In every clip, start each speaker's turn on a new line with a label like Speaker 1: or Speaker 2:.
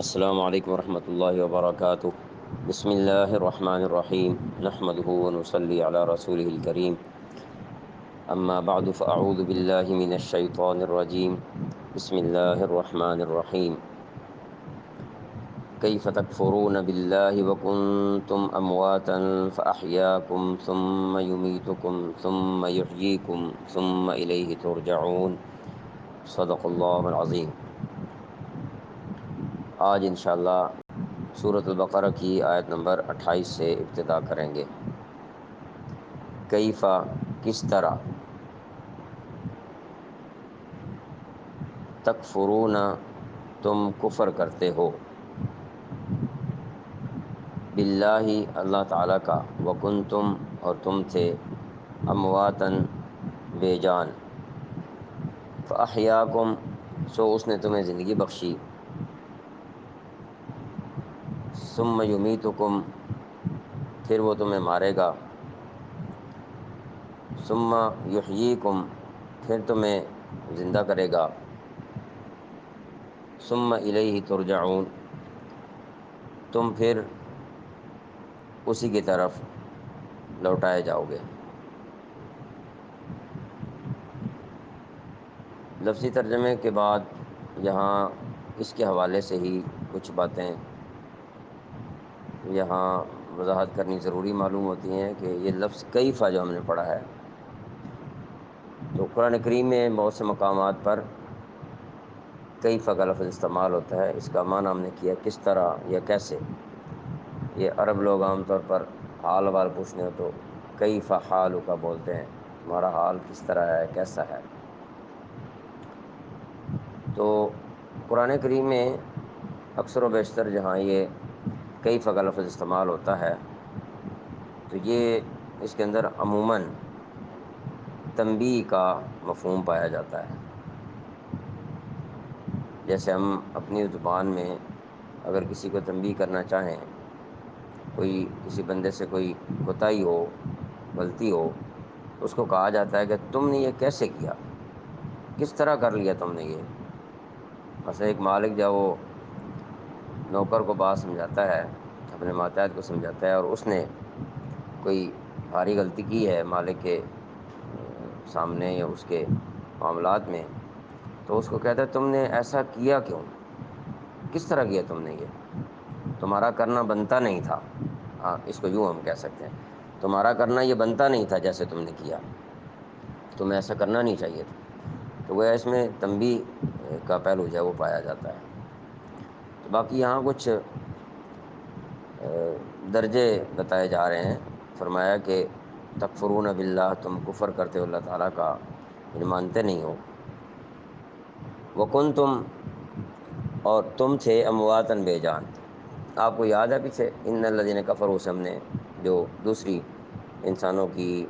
Speaker 1: السلام علیکم ورحمۃ اللہ وبرکاتہ۔ بسم اللہ الرحمن الرحیم، نحمده ونصلی علی رسوله الکریم، اما بعد فاعوذ باللہ من الشیطان الرجیم، بسم اللہ الرحمن الرحیم۔ کیف تکفرون باللہ وکنتم امواتا فاحیاکم ثم یمیتکم ثم یحییکم ثم الیہ ترجعون۔ صدق اللہ العظیم۔ آج انشاءاللہ سورۃ البقرہ کی آیت نمبر 28 سے ابتدا کریں گے۔ کیفا کس طرح، تکفرون تم کفر کرتے ہو، باللہ اللہ تعالیٰ کا، وکنتم اور تم تھے، امواتن بے جان، فاحیاکم سو اس نے تمہیں زندگی بخشی، ثم یمیتکم پھر وہ تمہیں مارے گا، ثم یحییکم پھر تمہیں زندہ کرے گا، ثم الیہ ترجعون تم پھر اسی کی طرف لوٹائے جاؤ گے۔ لفظی ترجمے کے بعد یہاں اس کے حوالے سے ہی کچھ باتیں یہاں وضاحت کرنی ضروری معلوم ہوتی ہیں کہ یہ لفظ کیفا جو ہم نے پڑھا ہے، تو قرآن کریم میں بہت سے مقامات پر کیفا کا لفظ استعمال ہوتا ہے۔ اس کا معنی ہم نے کیا کس طرح یا کیسے۔ یہ عرب لوگ عام طور پر حال وال پوچھنے ہو تو کیفا حالک بولتے ہیں، تمہارا حال کس طرح ہے، کیسا ہے۔ تو قرآن کریم میں اکثر و بیشتر جہاں یہ کیفا کا لفظ استعمال ہوتا ہے تو یہ اس کے اندر عموماً تنبیہ کا مفہوم پایا جاتا ہے۔ جیسے ہم اپنی زبان میں اگر کسی کو تنبیہ کرنا چاہیں، کوئی کسی بندے سے کوئی کوتاہی ہو، غلطی ہو، اس کو کہا جاتا ہے کہ تم نے یہ کیسے کیا، کس طرح کر لیا تم نے یہ۔ مثلا ایک مالک جب وہ نوکر کو بات سمجھاتا ہے، اپنے ماتحت کو سمجھاتا ہے، اور اس نے کوئی بھاری غلطی کی ہے مالک کے سامنے یا اس کے معاملات میں، تو اس کو کہتا ہے تم نے ایسا کیا کیوں، کس طرح کیا تم نے، یہ تمہارا کرنا بنتا نہیں تھا۔ اس کو یوں ہم کہہ سکتے ہیں، تمہارا کرنا یہ بنتا نہیں تھا جیسے تم نے کیا، تمہیں ایسا کرنا نہیں چاہیے تھا۔ تو وہ اس میں تنبیہ کا پہلو جو ہے وہ پایا جاتا ہے۔ تو باقی یہاں کچھ درجے بتائے جا رہے ہیں۔ فرمایا کہ تکفرون باللہ تم کفر کرتے ہو اللہ تعالیٰ کا، یعنی مانتے نہیں ہو، وکنتم اور تم تھے، امواتن بے جان۔ آپ کو یاد ہے پیچھے ان الذین کفروا سے ہم نے جو دوسری انسانوں کی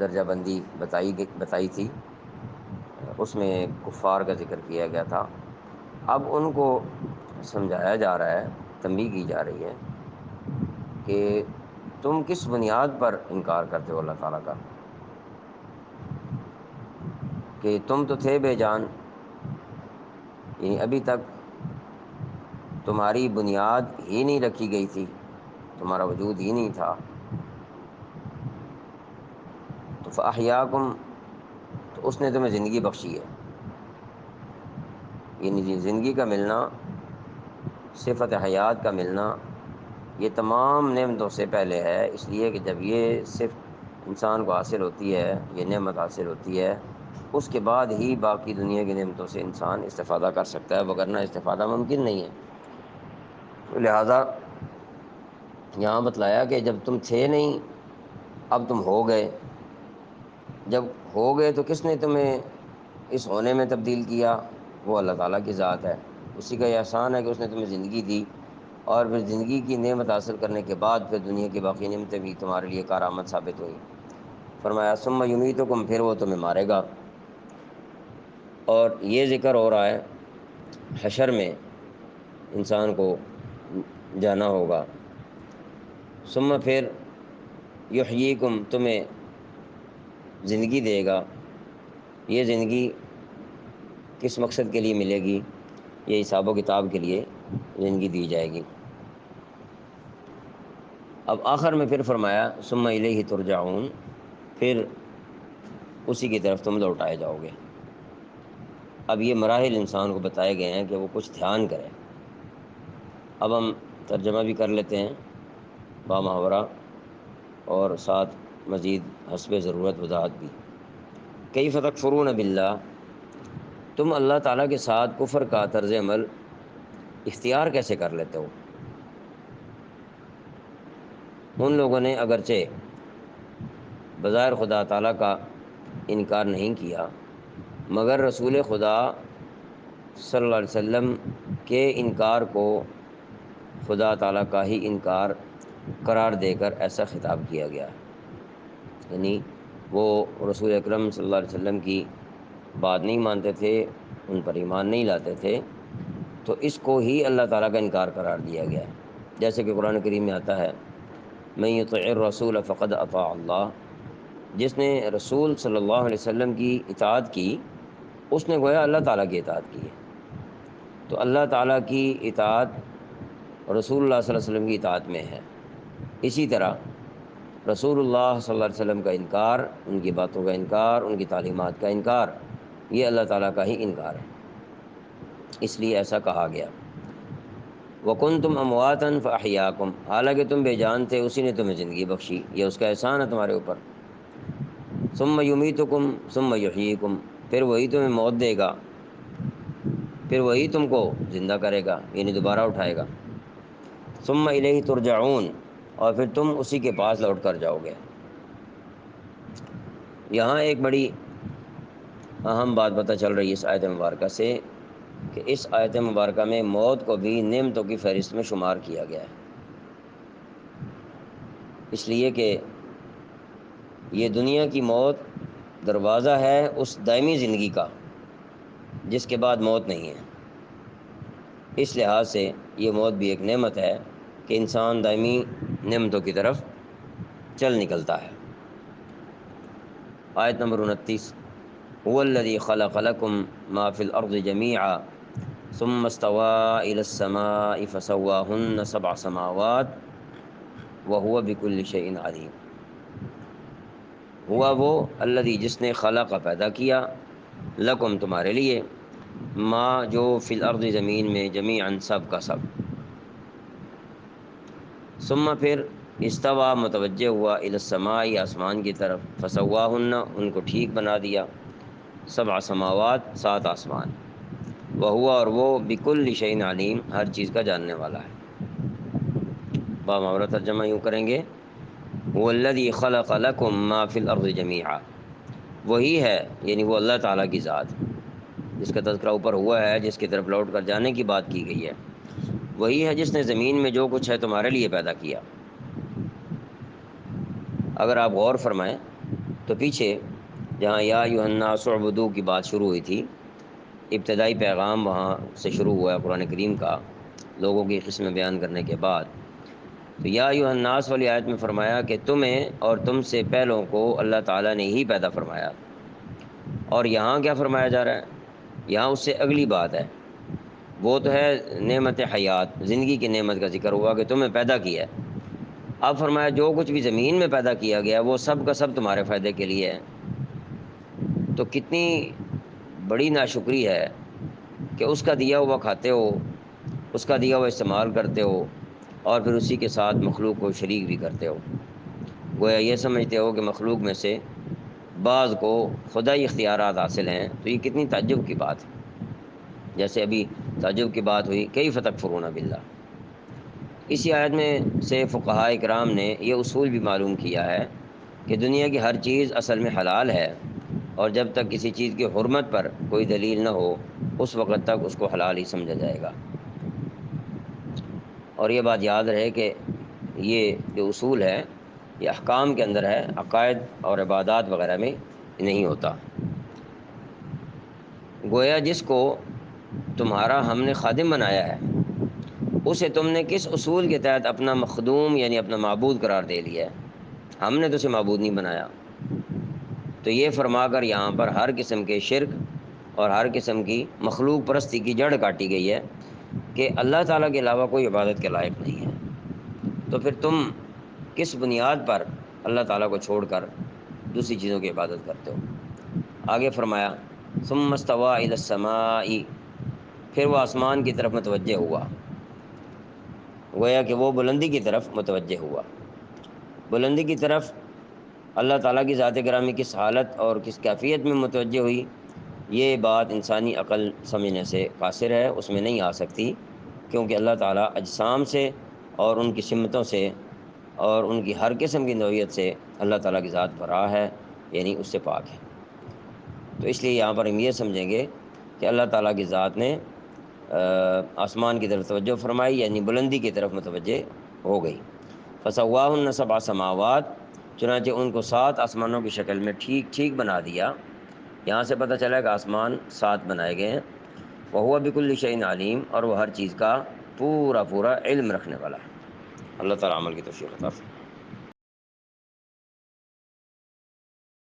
Speaker 1: درجہ بندی بتائی تھی، اس میں کفار کا ذکر کیا گیا تھا۔ اب ان کو سمجھایا جا رہا ہے، تنبیہ کی جا رہی ہے کہ تم کس بنیاد پر انکار کرتے ہو اللہ تعالیٰ کا، کہ تم تو تھے بے جان، یعنی ابھی تک تمہاری بنیاد ہی نہیں رکھی گئی تھی، تمہارا وجود ہی نہیں تھا۔ تو فاحیاکم تو اس نے تمہیں زندگی بخشی ہے، یعنی زندگی کا ملنا، صفت حیات کا ملنا، یہ تمام نعمتوں سے پہلے ہے، اس لیے کہ جب یہ صرف انسان کو حاصل ہوتی ہے، یہ نعمت حاصل ہوتی ہے، اس کے بعد ہی باقی دنیا کی نعمتوں سے انسان استفادہ کر سکتا ہے، وگرنہ استفادہ ممکن نہیں ہے۔ تو لہٰذا یہاں بتلایا کہ جب تم تھے نہیں، اب تم ہو گئے۔ جب ہو گئے تو کس نے تمہیں اس ہونے میں تبدیل کیا؟ وہ اللہ تعالیٰ کی ذات ہے، اسی کا یہ احسان ہے کہ اس نے تمہیں زندگی دی، اور پھر زندگی کی نعمت حاصل کرنے کے بعد پھر دنیا کی باقی نعمتیں بھی تمہارے لیے کارآمد ثابت ہوئیں۔ فرمایا ثم یمیتکم پھر وہ تمہیں مارے گا، اور یہ ذکر ہو رہا ہے حشر میں انسان کو جانا ہوگا۔ ثم پھر یحییکم تمہیں زندگی دے گا۔ یہ زندگی کس مقصد کے لیے ملے گی؟ یہ حساب و کتاب کے لیے زندگی دی جائے گی۔ اب آخر میں پھر فرمایا ثم الیہ ترجعون، پھر اسی کی طرف تم لوٹائے جاؤ گے۔ اب یہ مراحل انسان کو بتائے گئے ہیں کہ وہ کچھ دھیان کرے۔ اب ہم ترجمہ بھی کر لیتے ہیں با محاورہ، اور ساتھ مزید حسب ضرورت وضاحت بھی۔ کیف تکفرون باللہ، تم اللہ تعالیٰ کے ساتھ کفر کا طرز عمل اختیار کیسے کر لیتے ہو؟ ان لوگوں نے اگرچہ بظاہر خدا تعالیٰ کا انکار نہیں کیا، مگر رسول خدا صلی اللہ علیہ وسلم کے انکار کو خدا تعالیٰ کا ہی انکار قرار دے کر ایسا خطاب کیا گیا ہے۔ یعنی وہ رسول اکرم صلی اللہ علیہ وسلم کی بات نہیں مانتے تھے، ان پر ایمان نہیں لاتے تھے، تو اس کو ہی اللہ تعالیٰ کا انکار قرار دیا گیا ہے۔ جیسے کہ قرآن کریم میں آتا ہے من یطع الرسول فقد اطاع اللہ، جس نے رسول صلی اللہ علیہ وسلم کی اطاعت کی اس نے گویا اللہ تعالیٰ کی اطاعت کی ہے۔ تو اللہ تعالیٰ کی اطاعت رسول اللہ صلی اللہ علیہ وسلم کی اطاعت میں ہے۔ اسی طرح رسول اللہ صلی اللہ علیہ وسلم کا انکار، ان کی باتوں کا انکار، ان کی تعلیمات کا انکار، یہ اللہ تعالیٰ کا ہی انکار ہے، اس لیے ایسا کہا گیا۔ وَكُنْتُمْ أَمْوَاتًا فَأَحْيَاكُمْ، حالانکہ تم بے جان تھے اسی نے تمہیں زندگی بخشی، یہ اس کا احسان ہے تمہارے اوپر۔ ثُمَّ يُمِيتُكُمْ ثُمَّ يُحْيِيكُمْ، پھر وہی تمہیں موت دے گا، پھر وہی تم کو زندہ کرے گا، یعنی دوبارہ اٹھائے گا۔ ثُمَّ إِلَيْهِ تُرْجَعُونَ، اور پھر تم اسی کے پاس لوٹ کر جاؤ گے۔ یہاں ایک بڑی اہم بات پتہ چل رہی ہے اس آیت مبارکہ سے، کہ اس آیت مبارکہ میں موت کو بھی نعمتوں کی فہرست میں شمار کیا گیا ہے، اس لیے کہ یہ دنیا کی موت دروازہ ہے اس دائمی زندگی کا جس کے بعد موت نہیں ہے۔ اس لحاظ سے یہ موت بھی ایک نعمت ہے کہ انسان دائمی نعمتوں کی طرف چل نکلتا ہے۔ آیت نمبر 29، هو الذی خلق لکم ما فی الارض جمیعا ثم استوى الى السماء فسواهن 7 سماوات وهو بكل شیء علیم۔ ہوا وہ الذی، جس نے خلق پیدا کیا، لکم تمہارے لیے، ما جو فی الارض زمین میں، جمیعاً سب کا سب، ثم پھر استوا متوجہ ہوا الی السماء آسمان کی طرف، فسواہن ان کو ٹھیک بنا دیا، 7 سماوات 7 آسمان، وہوا اور وہ بکل شیء علیم ہر چیز کا جاننے والا ہے۔ با محاورہ ترجمہ یوں کریں گے هو الذی خلق لکم ما فی الارض جمیعا، وہی ہے یعنی وہ اللہ تعالیٰ کی ذات جس کا تذکرہ اوپر ہوا ہے، جس کی طرف لوٹ کر جانے کی بات کی گئی ہے، وہی ہے جس نے زمین میں جو کچھ ہے تمہارے لیے پیدا کیا۔ اگر آپ غور فرمائیں تو پیچھے جہاں یا ایھا الناس اعبدوا کی بات شروع ہوئی تھی، ابتدائی پیغام وہاں سے شروع ہوا ہے قرآن کریم کا، لوگوں کی قسمیں بیان کرنے کے بعد۔ تو یا ایھا الناس والی آیت میں فرمایا کہ تمہیں اور تم سے پہلوں کو اللہ تعالیٰ نے ہی پیدا فرمایا، اور یہاں کیا فرمایا جا رہا ہے؟ یہاں اس سے اگلی بات ہے، وہ تو ہے نعمت حیات، زندگی کی نعمت کا ذکر ہوا کہ تمہیں پیدا کیا ہے۔ اب فرمایا جو کچھ بھی زمین میں پیدا کیا گیا وہ سب کا سب تمہارے فائدے کے لیے ہے۔ تو کتنی بڑی ناشکری ہے کہ اس کا دیا ہوا کھاتے ہو، اس کا دیا ہوا استعمال کرتے ہو، اور پھر اسی کے ساتھ مخلوق کو شریک بھی کرتے ہو، گویا یہ سمجھتے ہو کہ مخلوق میں سے بعض کو خدائی اختیارات حاصل ہیں۔ تو یہ کتنی تعجب کی بات ہے، جیسے ابھی تعجب کی بات ہوئی کیف تکفرون باللہ۔ اسی آیت میں سے فقہاء کرام نے یہ اصول بھی معلوم کیا ہے کہ دنیا کی ہر چیز اصل میں حلال ہے، اور جب تک کسی چیز کی حرمت پر کوئی دلیل نہ ہو اس وقت تک اس کو حلال ہی سمجھا جائے گا۔ اور یہ بات یاد رہے کہ یہ جو اصول ہے یہ احکام کے اندر ہے، عقائد اور عبادات وغیرہ میں نہیں ہوتا۔ گویا جس کو تمہارا ہم نے خادم بنایا ہے اسے تم نے کس اصول کے تحت اپنا مخدوم یعنی اپنا معبود قرار دے لیا ہے؟ ہم نے تو اسے معبود نہیں بنایا۔ تو یہ فرما کر یہاں پر ہر قسم کے شرک اور ہر قسم کی مخلوق پرستی کی جڑ کاٹی گئی ہے کہ اللہ تعالیٰ کے علاوہ کوئی عبادت کے لائق نہیں ہے، تو پھر تم کس بنیاد پر اللہ تعالیٰ کو چھوڑ کر دوسری چیزوں کی عبادت کرتے ہو؟ آگے فرمایا ثم استوى الى السماء، پھر وہ آسمان کی طرف متوجہ ہوا، گویا کہ وہ بلندی کی طرف متوجہ ہوا۔ بلندی کی طرف اللہ تعالیٰ کی ذات گرامی کس حالت اور کس کیفیت میں متوجہ ہوئی، یہ بات انسانی عقل سمجھنے سے قاصر ہے، اس میں نہیں آ سکتی، کیونکہ اللہ تعالیٰ اجسام سے اور ان کی سمتوں سے اور ان کی ہر قسم کی نوعیت سے اللہ تعالیٰ کی ذات برا ہے، یعنی اس سے پاک ہے۔ تو اس لیے یہاں پر ہم یہ سمجھیں گے کہ اللہ تعالیٰ کی ذات نے آسمان کی طرف توجہ فرمائی، یعنی بلندی کی طرف متوجہ ہو گئی۔ فسواہن سبع سماوات، چنانچہ ان کو 7 آسمانوں کی شکل میں ٹھیک ٹھیک بنا دیا۔ یہاں سے پتہ چلا کہ آسمان 7 بنائے گئے ہیں۔ وہو بکل شیء علیم، اور وہ ہر چیز کا پورا پورا علم رکھنے والا ہے۔ اللہ تعالیٰ عمل کی توفیق عطا فرمائے۔